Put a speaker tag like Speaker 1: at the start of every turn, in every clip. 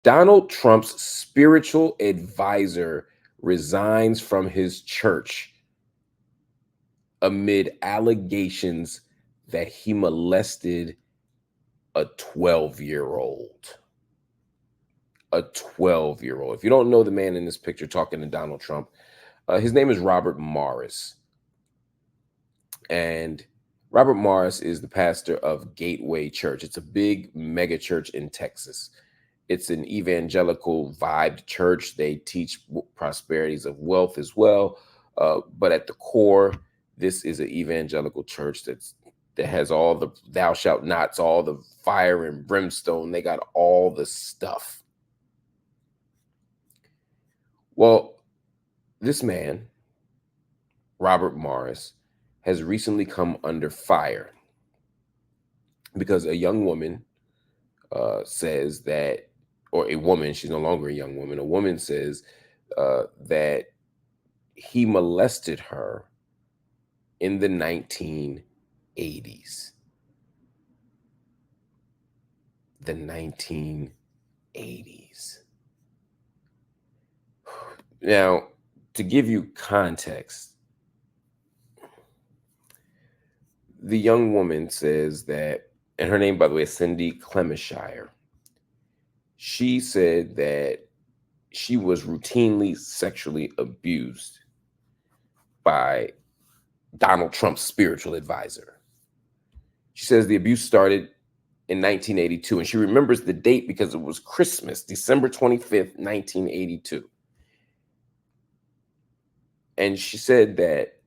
Speaker 1: Donald Trump's spiritual advisor resigns from his church amid allegations that he molested a 12-year-old. A 12-year-old. If you don't know the man in this picture talking to Donald Trump, his name is Robert Morris. And Robert Morris is the pastor of Gateway Church. It's a big mega church in Texas. It's an evangelical vibed church. They teach prosperities of wealth as well. But at the core, this is an evangelical church that has all the thou shalt nots, all the fire and brimstone. They got all the stuff. Well, this man, Robert Morris, has recently come under fire because a young woman says that, or a woman, she's no longer a young woman, a woman says that he molested her in the 1980s. The 1980s. Now, to give you context, the young woman says that, and her name, by the way, is Cindy Clemishire. She said that she was routinely sexually abused by Donald Trump's spiritual advisor. She says the abuse started in 1982, and she remembers the date because it was Christmas, December 25th, 1982. And she said that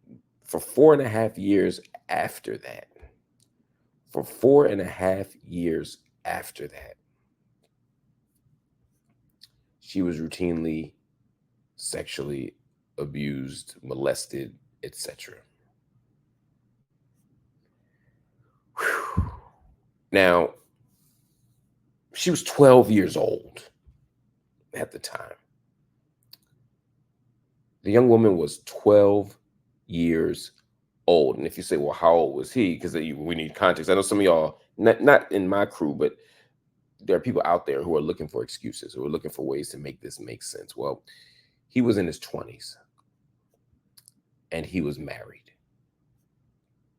Speaker 1: for 4.5 years after that, she was routinely sexually abused, molested, etc. Now, she was 12 years old at the time. The young woman was 12 years old. And if you say, well, how old was he? Because we need context. I know some of y'all, not in my crew, but there are people out there who are looking for excuses, who are looking for ways to make this make sense. Well, he was in his 20s and he was married.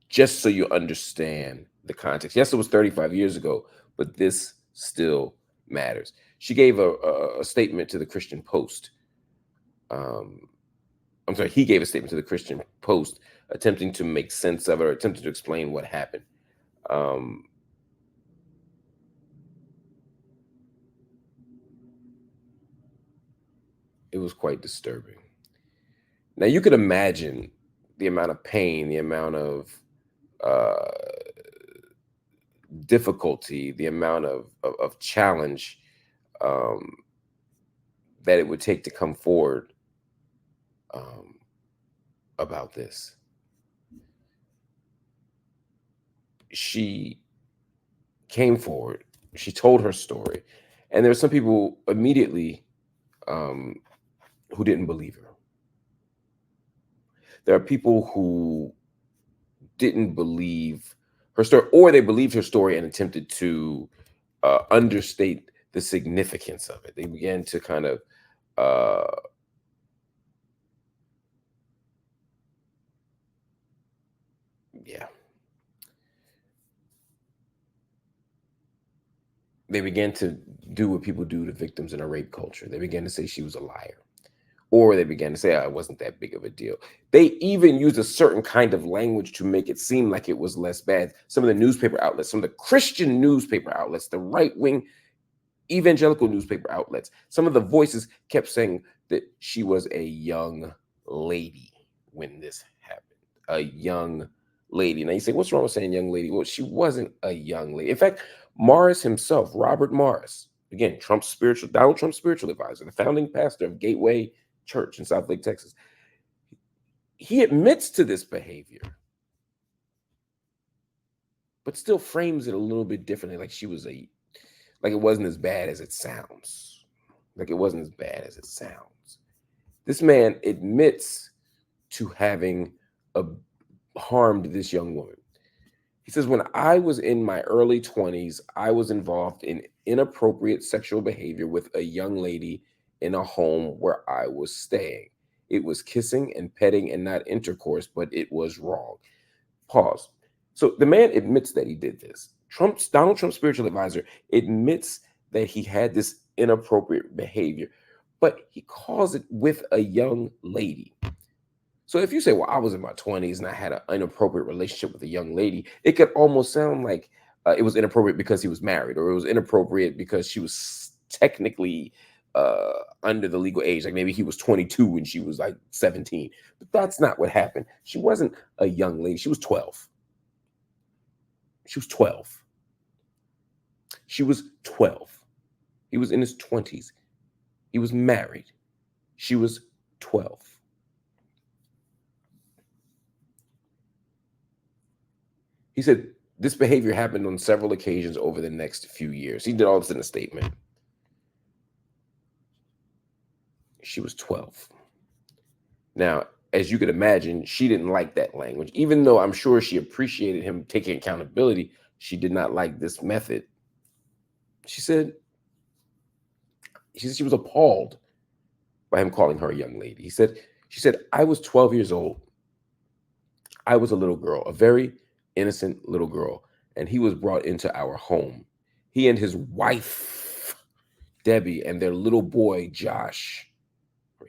Speaker 1: Just so you understand the context. Yes, it was 35 years ago, but this still matters. She gave a statement to the Christian Post. He gave a statement to the Christian Post attempting to make sense of it, or attempting to explain what happened. It was quite disturbing. Now, you could imagine the amount of pain, the amount of difficulty, the amount of challenge that it would take to come forward about this. She came forward, she told her story, and there were some people immediately who didn't believe her. There are people who didn't believe her story, or they believed her story and attempted to understate the significance of it. They began to kind of they began to do what people do to victims in a rape culture. They began to say she was a liar. Or they began to say, oh, it wasn't that big of a deal. They even used a certain kind of language to make it seem like it was less bad. Some of the newspaper outlets, some of the Christian newspaper outlets, the right-wing evangelical newspaper outlets, some of the voices kept saying that she was a young lady when this happened. A young lady. Now you say, what's wrong with saying young lady? Well, she wasn't a young lady. In fact, Morris himself, Robert Morris, again, Donald Trump's spiritual advisor, the founding pastor of Gateway Church in Southlake, Texas, he admits to this behavior, but still frames it a little bit differently, like it wasn't as bad as it sounds. This man admits to having harmed this young woman. He says, when I was in my early 20s, I was involved in inappropriate sexual behavior with a young lady in a home where I was staying. It was kissing and petting and not intercourse, but it was wrong. Pause. So the man admits that he did this. Donald Trump's spiritual advisor admits that he had this inappropriate behavior, but he calls it with a young lady. So if you say, well, I was in my 20s and I had an inappropriate relationship with a young lady, it could almost sound like it was inappropriate because he was married, or it was inappropriate because she was technically under the legal age. Like maybe he was 22 and she was like 17. But that's not what happened. She wasn't a young lady. She was 12. She was 12. She was 12. He was in his 20s. He was married. She was 12. He said this behavior happened on several occasions over the next few years. He did all this in a statement. She was 12. Now, as you could imagine, she didn't like that language. Even though I'm sure she appreciated him taking accountability, she did not like this method. She said she was appalled by him calling her a young lady. She said, I was 12 years old. I was a little girl, a very innocent little girl, and he was brought into our home. He and his wife, Debbie, and their little boy, Josh.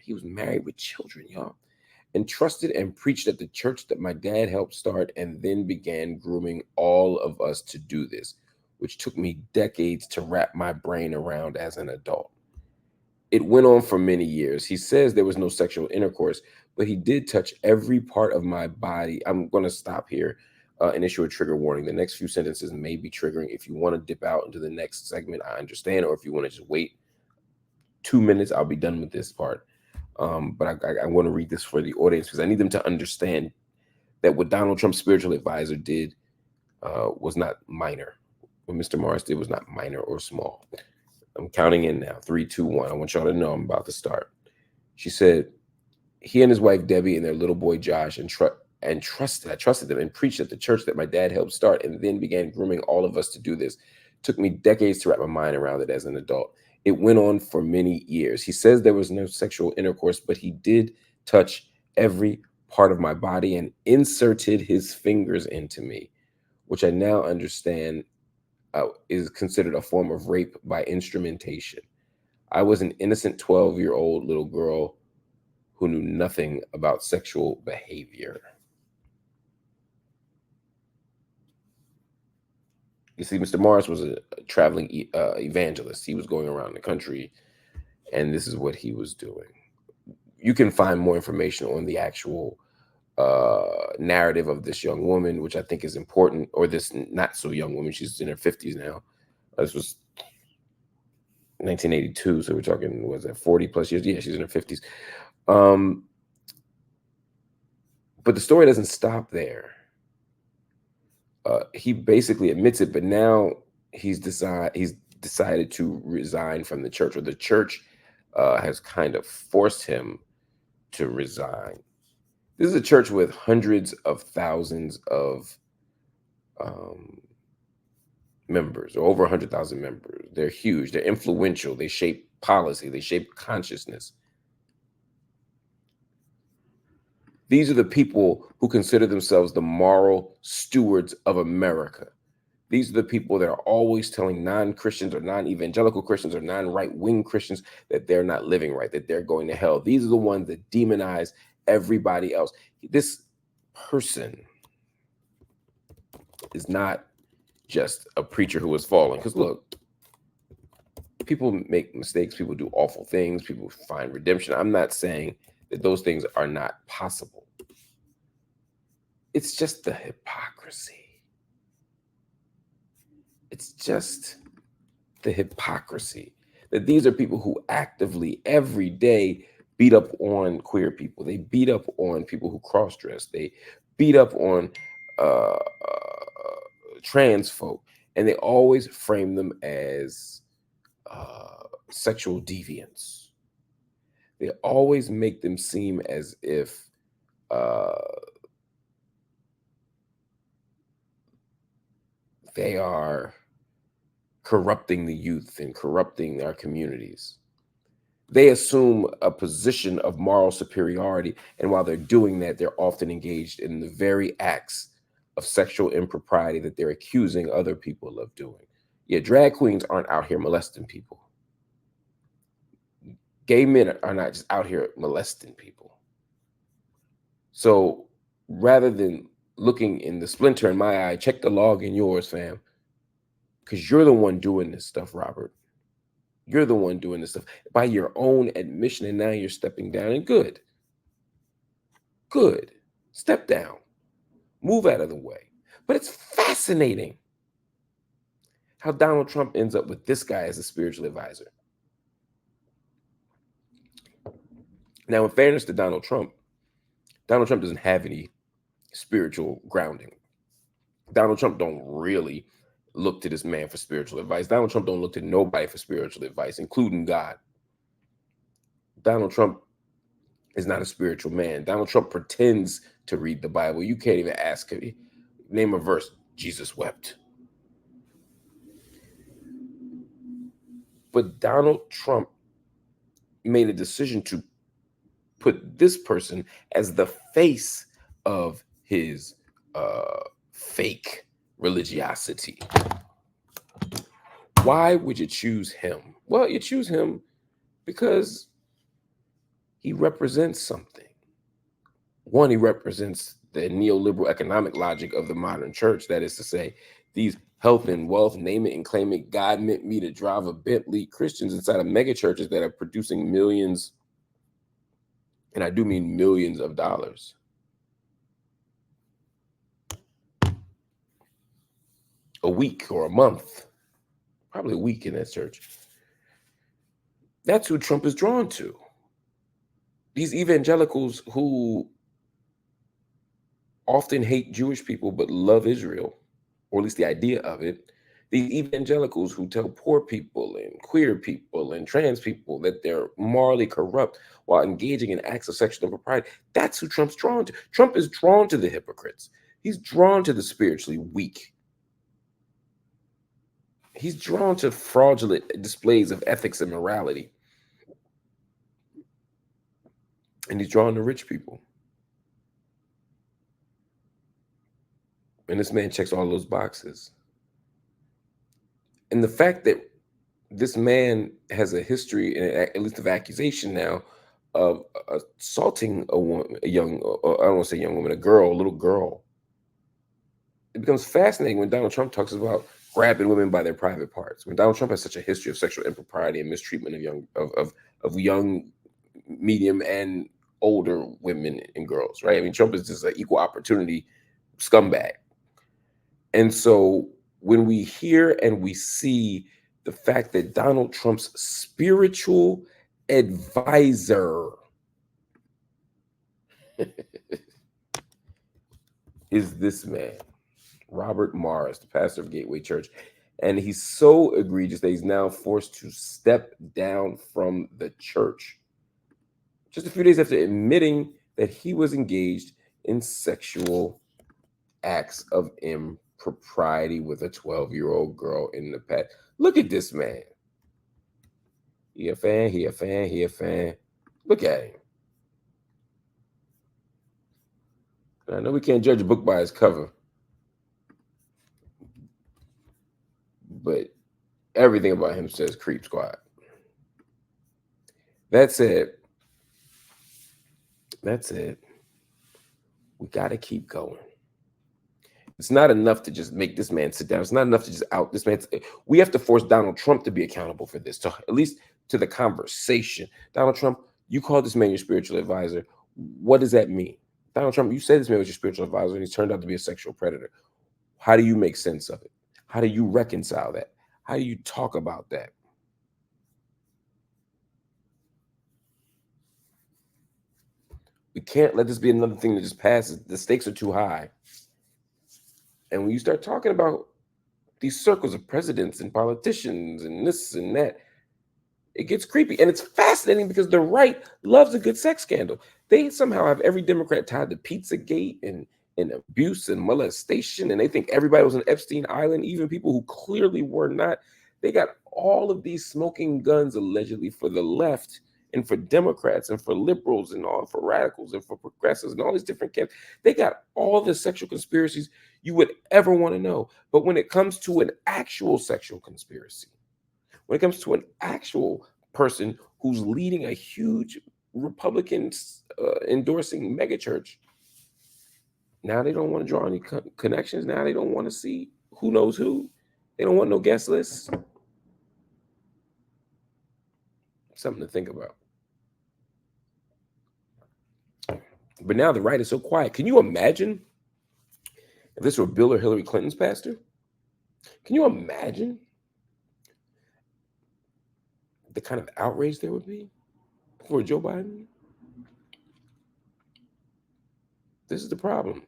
Speaker 1: He was married with children, y'all. And trusted and preached at the church that my dad helped start, and then began grooming all of us to do this, which took me decades to wrap my brain around as an adult. It went on for many years. He says there was no sexual intercourse, but he did touch every part of my body. I'm going to stop here and issue a trigger warning. The next few sentences may be triggering. If you want to dip out into the next segment, I understand. Or if you want to just wait 2 minutes, I'll be done with this part. But I want to read this for the audience because I need them to understand that what Donald Trump's spiritual advisor did was not minor. What Mr. Morris did was not minor or small. I'm counting in now. 3, 2, 1. I want y'all to know I'm about to start. She said, he and his wife, Debbie, and their little boy, Josh, I trusted them and preached at the church that my dad helped start, and then began grooming all of us to do this. Took me decades to wrap my mind around it as an adult. It went on for many years. He says there was no sexual intercourse, but he did touch every part of my body and inserted his fingers into me, which I now understand is considered a form of rape by instrumentation. I was an innocent 12-year-old little girl who knew nothing about sexual behavior. You see, Mr. Morris was a traveling evangelist. He was going around the country, and this is what he was doing. You can find more information on the actual narrative of this young woman, which I think is important, or this not so young woman. She's in her 50s now. This was 1982, so we're talking, was that 40 plus years? Yeah, she's in her 50s. But the story doesn't stop there. He basically admits it, but now he's decided to resign from the church, or the church has kind of forced him to resign. This is a church with hundreds of thousands of members, or over 100,000 members. They're huge. They're influential. They shape policy. They shape consciousness. These are the people who consider themselves the moral stewards of America. These are the people that are always telling non-Christians or non-evangelical Christians or non-right-wing Christians that they're not living right, that they're going to hell. These are the ones that demonize everybody else. This person is not just a preacher who has fallen. Because look, people make mistakes. People do awful things. People find redemption. I'm not saying that those things are not possible. It's just the hypocrisy. It's just the hypocrisy that these are people who actively every day beat up on queer people. They beat up on people who cross-dress. They beat up on trans folk, and they always frame them as sexual deviants. They always make them seem as if they are corrupting the youth and corrupting our communities. They assume a position of moral superiority, and while they're doing that, they're often engaged in the very acts of sexual impropriety that they're accusing other people of doing. Yeah, drag queens aren't out here molesting people. Gay men are not just out here molesting people. So rather than looking in the splinter in my eye, check the log in yours, fam, because you're the one doing this stuff, Robert. You're the one doing this stuff by your own admission, and now you're stepping down. And good, good. Step down, move out of the way. But it's fascinating how Donald Trump ends up with this guy as a spiritual advisor. Now, in fairness to Donald Trump doesn't have any spiritual grounding. Donald Trump don't really look to this man for spiritual advice. Donald Trump don't look to nobody for spiritual advice, including God. Donald Trump is not a spiritual man. Donald Trump pretends to read the Bible. You can't even ask him. Name a verse. Jesus wept. But Donald Trump made a decision to put this person as the face of his fake religiosity. Why would you choose him? Well, you choose him because he represents something. One, he represents the neoliberal economic logic of the modern church. That is to say, these health and wealth, name it and claim it, God meant me to drive a Bentley Christians inside of mega churches that are producing millions, and I do mean millions of dollars. A week or a month, probably a week in that church. That's who Trump is drawn to. These evangelicals who often hate Jewish people but love Israel, or at least the idea of it. These evangelicals who tell poor people and queer people and trans people that they're morally corrupt while engaging in acts of sexual impropriety. That's who Trump's drawn to. Trump is drawn to the hypocrites. He's drawn to the spiritually weak. He's drawn to fraudulent displays of ethics and morality. And he's drawn to rich people. And this man checks all those boxes. And the fact that this man has a history, at least of accusation now, of assaulting a woman, I don't want to say young woman, a little girl. It becomes fascinating when Donald Trump talks about grabbing women by their private parts. When Donald Trump has such a history of sexual impropriety and mistreatment of young, medium, and older women and girls, right? I mean, Trump is just an equal opportunity scumbag. And so when we hear and we see the fact that Donald Trump's spiritual advisor is this man, Robert Morris, the pastor of Gateway Church, and he's so egregious that he's now forced to step down from the church just a few days after admitting that he was engaged in sexual acts of impropriety with a 12-year-old girl in the past. Look at this man. He a fan, he a fan, he a fan. Look at him. I know we can't judge a book by its cover, but everything about him says creep squad. That said, we got to keep going. It's not enough to just make this man sit down. It's not enough to just out this man. We have to force Donald Trump to be accountable for this, to at least to the conversation. Donald Trump, you called this man your spiritual advisor. What does that mean? Donald Trump, you said this man was your spiritual advisor, and he's turned out to be a sexual predator. How do you make sense of it? How do you reconcile that? How do you talk about that? We can't let this be another thing that just passes. The stakes are too high. And when you start talking about these circles of presidents and politicians and this and that, it gets creepy. And it's fascinating because the right loves a good sex scandal. They somehow have every Democrat tied to Pizzagate and and abuse and molestation, and they think everybody was on Epstein Island, even people who clearly were not. They got all of these smoking guns allegedly for the left and for Democrats and for liberals and all for radicals and for progressives and all these different camps. They got all the sexual conspiracies you would ever want to know. But when it comes to an actual sexual conspiracy, when it comes to an actual person who's leading a huge Republican endorsing megachurch, now they don't want to draw any connections. Now they don't want to see who knows who. They don't want no guest lists. Something to think about. But now the right is so quiet. Can you imagine if this were Bill or Hillary Clinton's pastor? Can you imagine the kind of outrage there would be for Joe Biden? This is the problem.